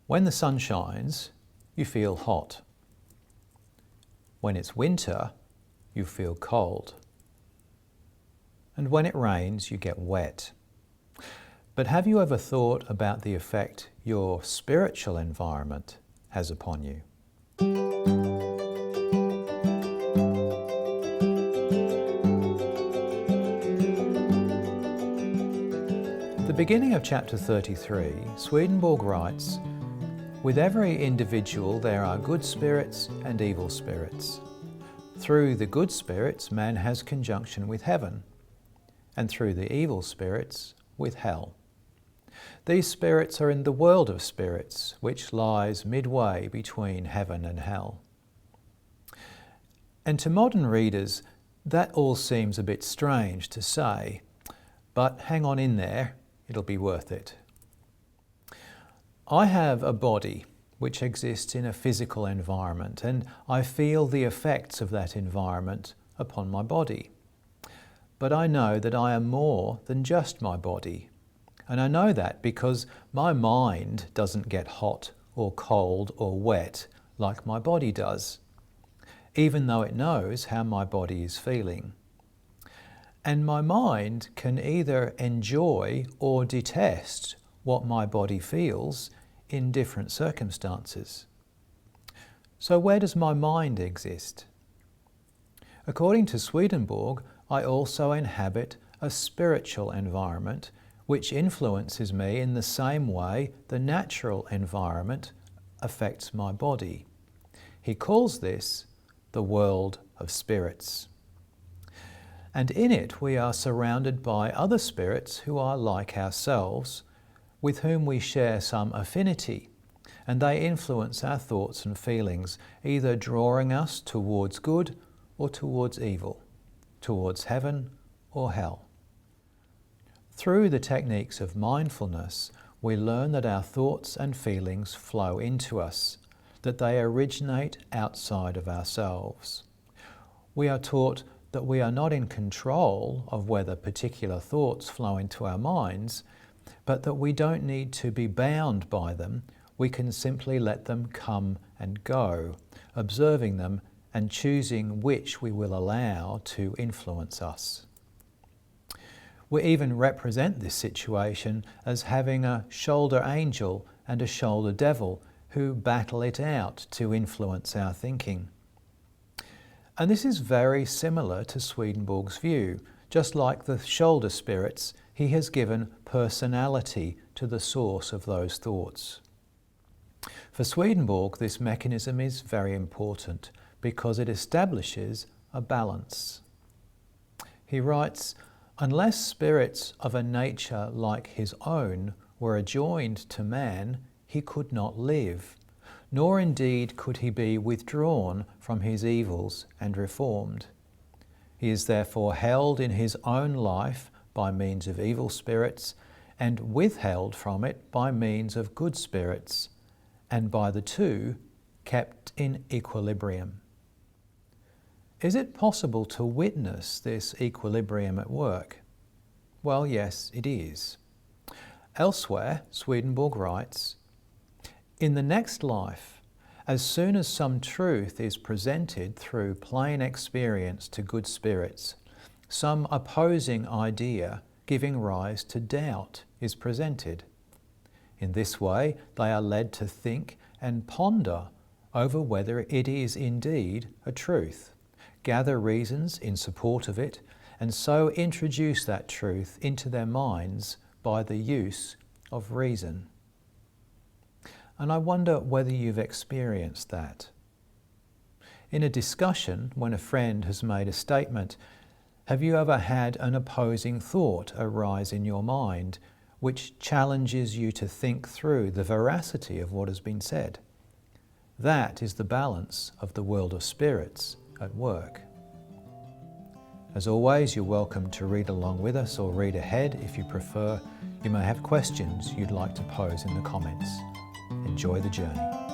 When the sun shines, you feel hot. When it's winter, you feel cold. And when it rains, you get wet. But have you ever thought about the effect your spiritual environment has upon you? At the beginning of chapter 33, Swedenborg writes, "With every individual there are good spirits and evil spirits. Through the good spirits man has conjunction with heaven, and through the evil spirits with hell. These spirits are in the world of spirits, which lies midway between heaven and hell." And to modern readers, that all seems a bit strange to say, but hang on in there, it'll be worth it. I have a body which exists in a physical environment, and I feel the effects of that environment upon my body. But I know that I am more than just my body. And I know that because my mind doesn't get hot or cold or wet like my body does, even though it knows how my body is feeling. And my mind can either enjoy or detest what my body feels in different circumstances. So where does my mind exist? According to Swedenborg, I also inhabit a spiritual environment which influences me in the same way the natural environment affects my body. He calls this the world of spirits. And in it we are surrounded by other spirits who are like ourselves, with whom we share some affinity, and they influence our thoughts and feelings, either drawing us towards good or towards evil, towards heaven or hell. Through the techniques of mindfulness, we learn that our thoughts and feelings flow into us, that they originate outside of ourselves. We are taught that we are not in control of whether particular thoughts flow into our minds, but that we don't need to be bound by them. We can simply let them come and go, observing them and choosing which we will allow to influence us. We even represent this situation as having a shoulder angel and a shoulder devil who battle it out to influence our thinking. And this is very similar to Swedenborg's view. Just like the shoulder spirits, he has given personality to the source of those thoughts. For Swedenborg, this mechanism is very important because it establishes a balance. He writes, "Unless spirits of a nature like his own were adjoined to man, he could not live, nor indeed could he be withdrawn from his evils and reformed. He is therefore held in his own life by means of evil spirits, and withheld from it by means of good spirits, and by the two kept in equilibrium." Is it possible to witness this equilibrium at work? Well, yes, it is. Elsewhere, Swedenborg writes, "In the next life, as soon as some truth is presented through plain experience to good spirits, some opposing idea giving rise to doubt is presented. In this way, they are led to think and ponder over whether it is indeed a truth, gather reasons in support of it, and so introduce that truth into their minds by the use of reason." And I wonder whether you've experienced that. In a discussion, when a friend has made a statement, have you ever had an opposing thought arise in your mind which challenges you to think through the veracity of what has been said? That is the balance of the world of spirits at work. As always, you're welcome to read along with us or read ahead if you prefer. You may have questions you'd like to pose in the comments. Enjoy the journey.